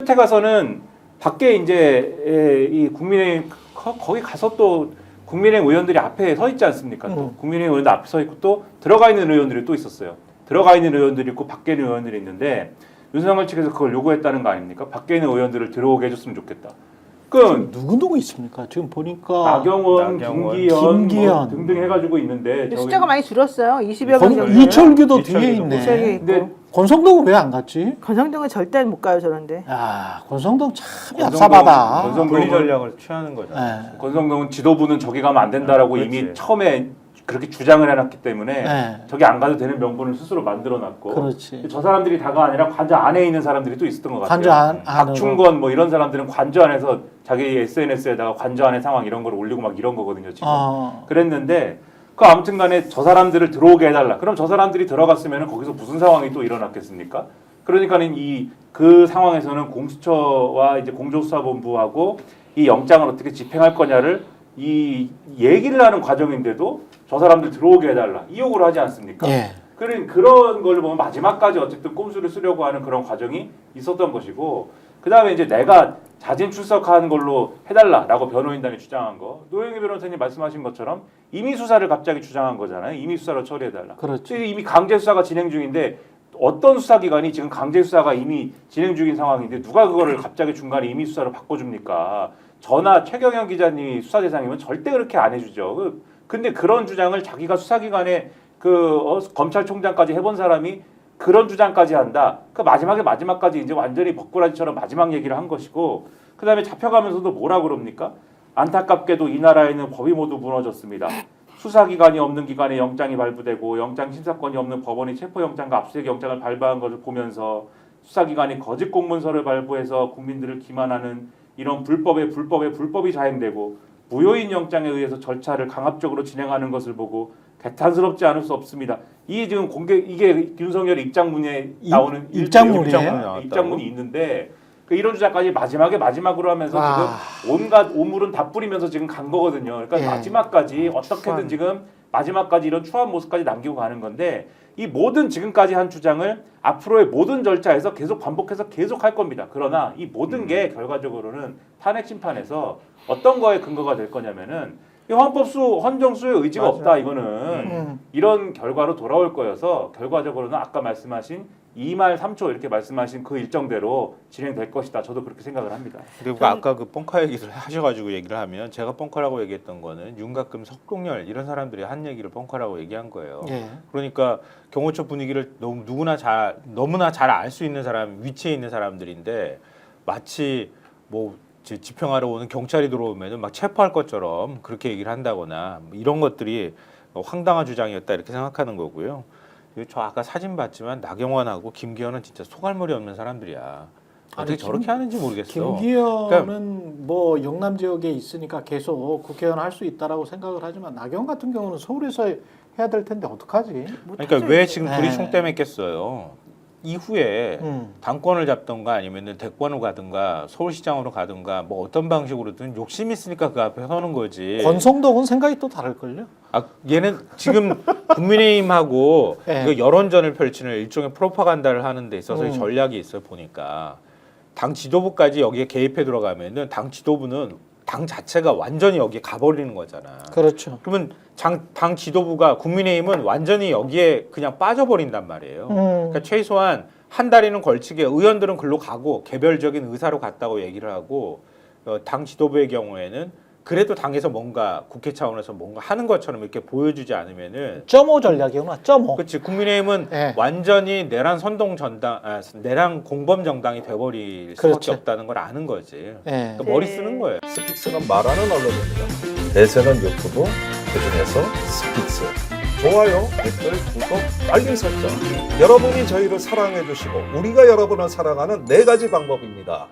끝에 가서는 밖에 이제 이 국민의힘 거기 가서 또 국민의힘 의원들이 앞에 서 있지 않습니까? 또 국민의힘 의원들 앞에 서 있고 또 들어가 있는 의원들이 또 있었어요. 들어가 있는 의원들이 있고 밖에 있는 의원들이 있는데 윤석열 측에서 그걸 요구했다는 거 아닙니까? 밖에 있는 의원들을 들어오게 해줬으면 좋겠다. 그 누구 있습니까? 지금 보니까 나경원, 김기현 뭐 등등 해가지고 있는데 숫자가 많이 줄었어요. 20여 명 정도. 이철규도 뒤에 있네. 근데 권성동은 왜 안 갔지? 권성동은 절대 못 가요 저런데. 야, 권성동 참 얍삽하다. 권성동은 분리 전략을 취하는 거죠. 네. 권성동은 지도부는 저기 가면 안 된다라고 이미 처음에 그렇게 주장을 해놨기 때문에 네. 저기 안 가도 되는 명분을 스스로 만들어놨고 그렇지. 저 사람들이 다가 아니라 관저 안에 있는 사람들이 또 있었던 것 같아요. 관저 안으로. 박충건 뭐 이런 사람들은 관저 안에서 자기 SNS에다가 관저 안의 상황 이런 걸 올리고 막 이런 거거든요 지금. 그랬는데 그 아무튼간에 저 사람들을 들어오게 해달라. 그럼 저 사람들이 들어갔으면 거기서 무슨 상황이 또 일어났겠습니까? 그러니까는 그 상황에서는 공수처와 이제 공조수사본부하고 이 영장을 어떻게 집행할 거냐를 이 얘기를 하는 과정인데도 저 사람들 들어오게 해달라 이 요구를 하지 않습니까? 예. 그런 걸 보면 마지막까지 어쨌든 꼼수를 쓰려고 하는 그런 과정이 있었던 것이고 그 다음에 이제 내가 자진 출석하는 걸로 해달라라고 변호인단이 주장한 거 노영희 변호사님 말씀하신 것처럼 임의 수사를 갑자기 주장한 거잖아요. 임의 수사로 처리해달라. 그렇죠. 이미 강제 수사가 진행 중인데 어떤 수사기관이 지금 강제 수사가 이미 진행 중인 상황인데 누가 그거를 갑자기 중간에 임의 수사로 바꿔줍니까? 저나 최경영 기자님이 수사 대상이면 절대 그렇게 안 해주죠. 근데 그런 주장을 자기가 수사기관에 검찰총장까지 해본 사람이 그런 주장까지 한다. 그 마지막까지 이제 완전히 벅구라지처럼 마지막 얘기를 한 것이고 그 다음에 잡혀가면서도 뭐라 그럽니까? 안타깝게도 이 나라에는 법이 모두 무너졌습니다. 수사기관이 없는 기관에 영장이 발부되고 영장 심사권이 없는 법원이 체포영장과 압수수색영장을 발부한 것을 보면서 수사기관이 거짓 공문서를 발부해서 국민들을 기만하는 이런 불법이 자행되고 무효인 영장에 의해서 절차를 강압적으로 진행하는 것을 보고 개탄스럽지 않을 수 없습니다. 이게 지금 이게 윤석열 입장문에 나오는 입장문이 있는데 이런 주장까지 마지막으로 하면서 지금 온갖 오물은 다 뿌리면서 지금 간 거거든요. 그러니까 마지막까지 어떻게든 지금 마지막까지 이런 추한 모습까지 남기고 가는 건데 이 모든 지금까지 한 주장을 앞으로의 모든 절차에서 계속 반복해서 계속 할 겁니다. 그러나 이 모든 게 결과적으로는 탄핵 심판에서 어떤 거에 근거가 될 거냐면은 이 헌정수의 의지가 없다 이거는 이런 결과로 돌아올 거여서 결과적으로는 아까 말씀하신 2말 3초 이렇게 말씀하신 그 일정대로 진행될 것이다. 저도 그렇게 생각을 합니다. 그리고 아까 그 뻥카 얘기를 하셔가지고 얘기를 하면 제가 뻥카라고 얘기했던 거는 윤곽금, 석동열 이런 사람들이 한 얘기를 뻥카라고 얘기한 거예요. 예. 그러니까 경호처 분위기를 너무나 잘 알 수 있는 사람, 위치에 있는 사람들인데 마치 뭐 집행하러 오는 경찰이 들어오면 막 체포할 것처럼 그렇게 얘기를 한다거나 뭐 이런 것들이 황당한 주장이었다 이렇게 생각하는 거고요. 저 아까 사진 봤지만 나경원하고 김기현은 진짜 소갈머리 없는 사람들이야. 어떻게 저렇게 하는지 모르겠어. 김기현은 그러니까, 뭐 영남 지역에 있으니까 계속 국회의원 할 수 있다라고 생각을 하지만 나경원 같은 경우는 서울에서 해야 될 텐데 어떡하지? 그러니까 왜 지금 둘이 총대맺겠어요? 이후에 당권을 잡던가 아니면은 대권을 가든가 서울시장으로 가든가 뭐 어떤 방식으로든 욕심 있으니까 그 앞에 서는 거지. 권성동은 생각이 또 다를걸요? 얘는 지금 국민의힘하고 네. 여론전을 펼치는 일종의 프로파간다를 하는 데 있어서 전략이 있어요. 보니까 당 지도부까지 여기에 개입해 들어가면은 당 지도부는 당 자체가 완전히 여기에 가버리는 거잖아. 그렇죠. 그러면 당 지도부가 국민의힘은 완전히 여기에 그냥 빠져버린단 말이에요. 그러니까 최소한 한 달에는 걸치게 의원들은 글로 가고 개별적인 의사로 갔다고 얘기를 하고 당 지도부의 경우에는 그래도 당에서 뭔가 국회 차원에서 뭔가 하는 것처럼 이렇게 보여주지 않으면은 0.5 전략이구나. 0.5. 그렇지. 국민의힘은 네. 완전히 내란 공범 정당이 돼버릴 그렇죠. 수밖에 없다는 걸 아는 거지. 네. 그러니까 머리 쓰는 거예요. 스픽스는 말하는 언론입니다. 대세는 유튜브, 그중에서 스픽스. 좋아요, 댓글, 구독, 알림 설정. 여러분이 저희를 사랑해 주시고 우리가 여러분을 사랑하는 4가지 방법입니다.